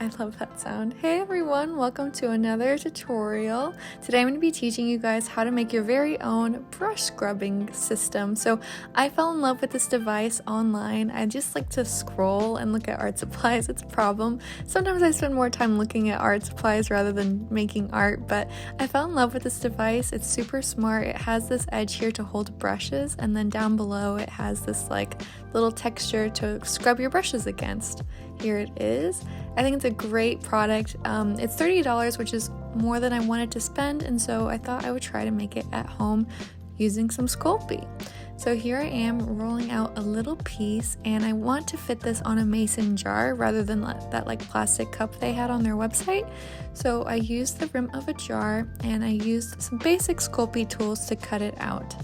I love that sound. Hey everyone, welcome to another tutorial. Today I'm going to be teaching you guys how to make your very own brush scrubbing system. So I fell in love with this device online. I just like to scroll and look at art supplies. It's a problem. Sometimes I spend more time looking at art supplies rather than making art, but I fell in love with this device. It's super smart. It has this edge here to hold brushes, and then down below it has this like little texture to scrub your brushes against. Here it is. I think it's a great product. It's $30, which is more than I wanted to spend, and so I thought I would try to make it at home using some Scrubby. So here I am rolling out a little piece, and I want to fit this on a mason jar rather than that like plastic cup they had on their website. So I used the rim of a jar, and I used some basic Scrubby tools to cut it out.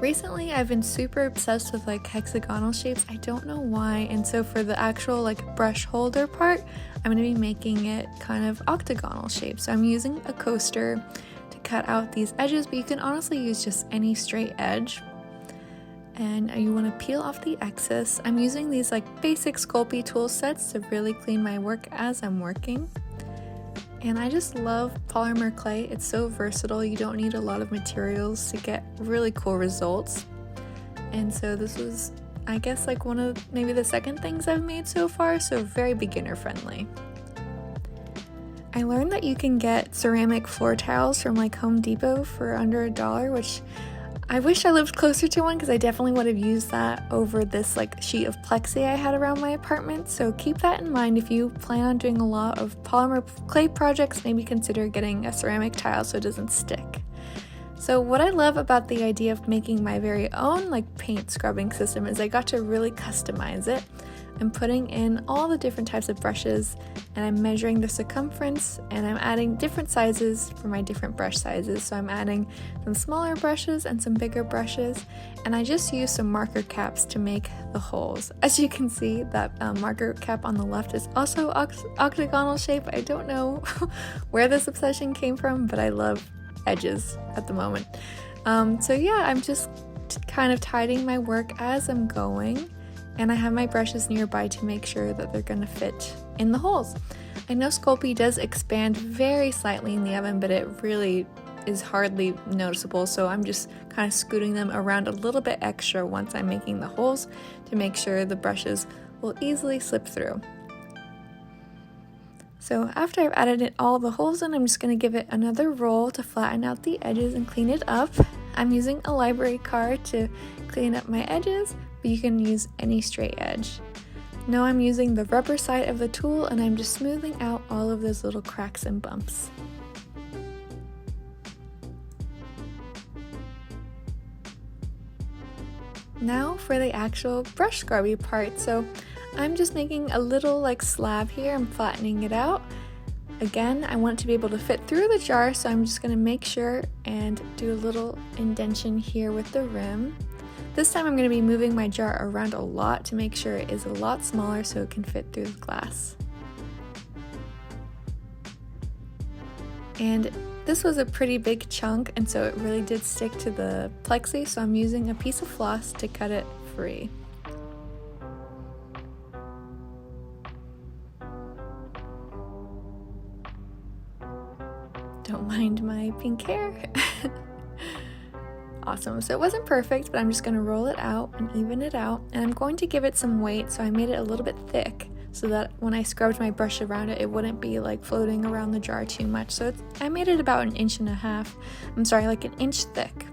Recently, I've been super obsessed with like hexagonal shapes. I don't know why, and so for the actual like brush holder part, I'm going to be making it kind of octagonal shape. So I'm using a coaster to cut out these edges, but you can honestly use just any straight edge. And you want to peel off the excess. I'm using these like basic Scrubby tool sets to really clean my work as I'm working. And I just love polymer clay. It's so versatile. You don't need a lot of materials to get really cool results. And so this was, I guess, like one of maybe the second things I've made so far, so very beginner friendly. I learned that you can get ceramic floor tiles from like Home Depot for under $1, which I wish I lived closer to one because I definitely would have used that over this like sheet of plexi I had around my apartment. So keep that in mind if you plan on doing a lot of polymer clay projects. Maybe consider getting a ceramic tile so it doesn't stick. So what I love about the idea of making my very own like paint scrubbing system is I got to really customize it. I'm putting in all the different types of brushes, and I'm measuring the circumference, and I'm adding different sizes for my different brush sizes. So I'm adding some smaller brushes and some bigger brushes, and I just use some marker caps to make the holes. As you can see, that marker cap on the left is also octagonal shape. I don't know where this obsession came from, but I love edges at the moment. So yeah, I'm just kind of tidying my work as I'm going. And I have my brushes nearby to make sure that they're going to fit in the holes. I know Scrubby does expand very slightly in the oven, but it really is hardly noticeable, so I'm just kind of scooting them around a little bit extra once I'm making the holes to make sure the brushes will easily slip through. So after I've added all the holes in, I'm just going to give it another roll to flatten out the edges and clean it up. I'm using a library card to clean up my edges, but you can use any straight edge. Now I'm using the rubber side of the tool, and I'm just smoothing out all of those little cracks and bumps. Now for the actual brush scrubby part. So I'm just making a little like slab here. I'm flattening it out. Again, I want it to be able to fit through the jar, so I'm just going to make sure and do a little indentation here with the rim. This time I'm going to be moving my jar around a lot to make sure it is a lot smaller so it can fit through the glass. And this was a pretty big chunk, and so it really did stick to the plexi, so I'm using a piece of floss to cut it free. Don't mind my pink hair. Awesome. So it wasn't perfect, but I'm just going to roll it out and even it out, and I'm going to give it some weight, so I made it a little bit thick so that when I scrubbed my brush around it, it wouldn't be like floating around the jar too much. So I made it about 1.5 inches. Like 1 inch thick.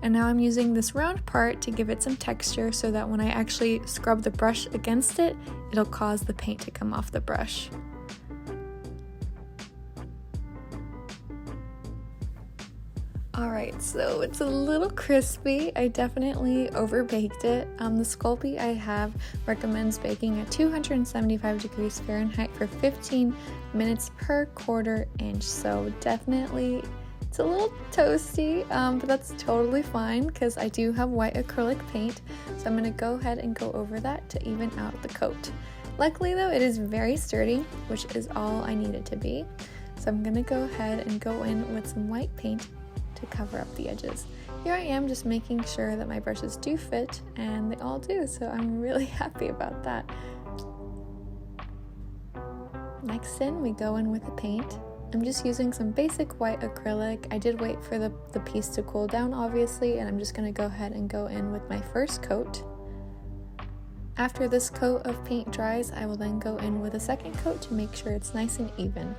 And now I'm using this round part to give it some texture so that when I actually scrub the brush against it, it'll cause the paint to come off the brush. Alright, so it's a little crispy. I definitely overbaked it. The Scrubby I have recommends baking at 275 degrees Fahrenheit for 15 minutes per 1/4 inch. So definitely it's a little toasty, but that's totally fine because I do have white acrylic paint. So I'm going to go ahead and go over that to even out the coat. Luckily though, it is very sturdy, which is all I need it to be. So I'm going to go ahead and go in with some white paint to cover up the edges. Here I am just making sure that my brushes do fit, and they all do, so I'm really happy about that. Next in, we go in with the paint. I'm just using some basic white acrylic. I did wait for the piece to cool down, obviously, and I'm just going to go ahead and go in with my first coat. After this coat of paint dries, I will then go in with a second coat to make sure it's nice and even.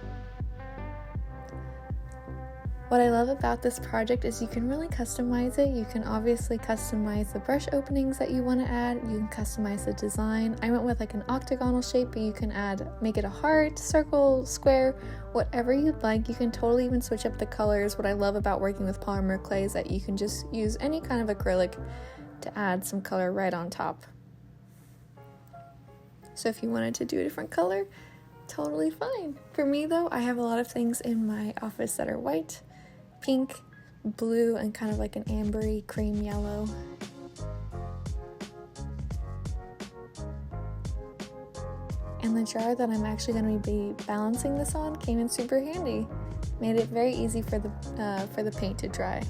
What I love about this project is you can really customize it. You can obviously customize the brush openings that you want to add. You can customize the design. I went with like an octagonal shape, but you can make it a heart, circle, square, whatever you'd like. You can totally even switch up the colors. What I love about working with polymer clay is that you can just use any kind of acrylic to add some color right on top. So if you wanted to do a different color, totally fine. For me though, I have a lot of things in my office that are white, pink, blue, and kind of like an ambery cream yellow. And the jar that I'm actually going to be balancing this on came in super handy. Made it very easy for the paint to dry.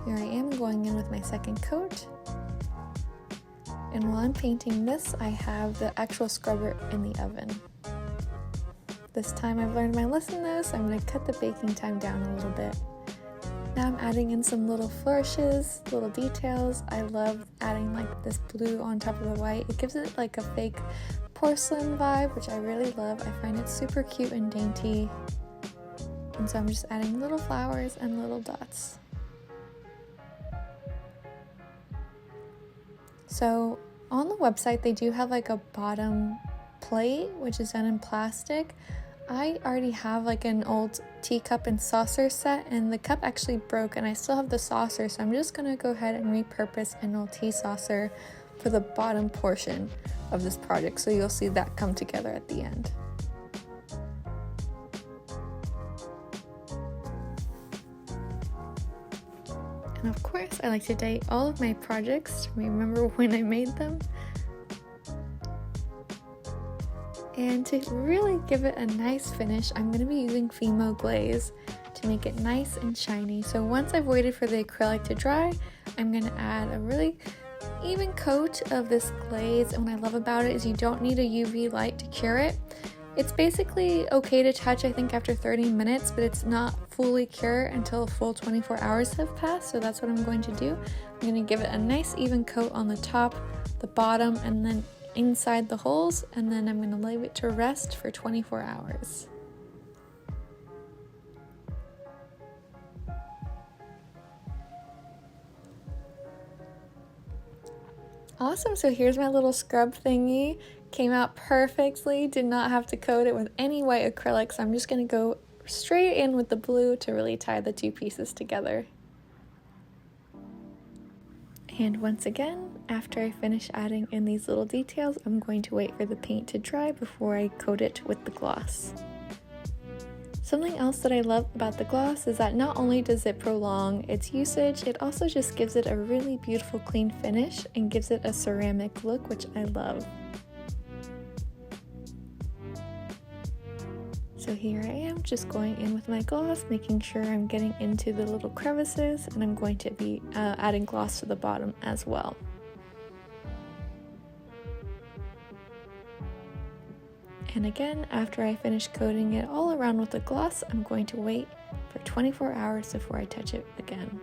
Here I am going in with my second coat. And while I'm painting this, I have the actual scrubber in the oven. This time I've learned my lesson though, so I'm going to cut the baking time down a little bit. Now I'm adding in some little flourishes, little details. I love adding like this blue on top of the white. It gives it like a fake porcelain vibe, which I really love. I find it super cute and dainty. And so I'm just adding little flowers and little dots. So on the website, they do have like a bottom plate, which is done in plastic. I already have like an old teacup and saucer set, and the cup actually broke and I still have the saucer, so I'm just gonna go ahead and repurpose an old tea saucer for the bottom portion of this project, so you'll see that come together at the end. And of course, I like to date all of my projects to remember when I made them. And to really give it a nice finish, I'm going to be using Fimo Glaze to make it nice and shiny. So once I've waited for the acrylic to dry, I'm going to add a really even coat of this glaze. And what I love about it is you don't need a UV light to cure it. It's basically okay to touch, I think, after 30 minutes, but it's not fully cure until a full 24 hours have passed. So that's what I'm going to do. I'm going to give it a nice even coat on the top, the bottom, and then inside the holes, and then I'm going to leave it to rest for 24 hours. Awesome, so here's my little scrub thingy. Came out perfectly, did not have to coat it with any white acrylic, so I'm just going to go straight in with the blue to really tie the two pieces together. And once again, after I finish adding in these little details, I'm going to wait for the paint to dry before I coat it with the gloss. Something else that I love about the gloss is that not only does it prolong its usage, it also just gives it a really beautiful clean finish and gives it a ceramic look, which I love. So here I am just going in with my gloss, making sure I'm getting into the little crevices, and I'm going to be adding gloss to the bottom as well. And again, after I finish coating it all around with the gloss, I'm going to wait for 24 hours before I touch it again.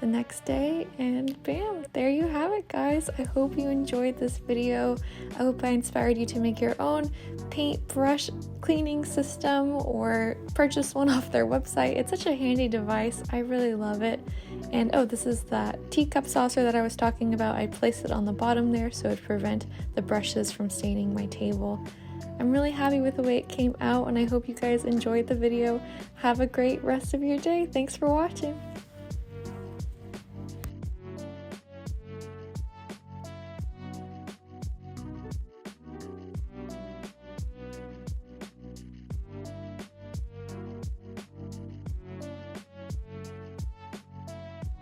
The next day, and bam, there you have it, guys. I hope you enjoyed this video. I hope I inspired you to make your own paint brush cleaning system or purchase one off their website. It's such a handy device. I really love it. And oh, this is that teacup saucer that I was talking about. I placed it on the bottom there so it would prevent the brushes from staining my table. I'm really happy with the way it came out, and I hope you guys enjoyed the video. Have a great rest of your day. Thanks for watching.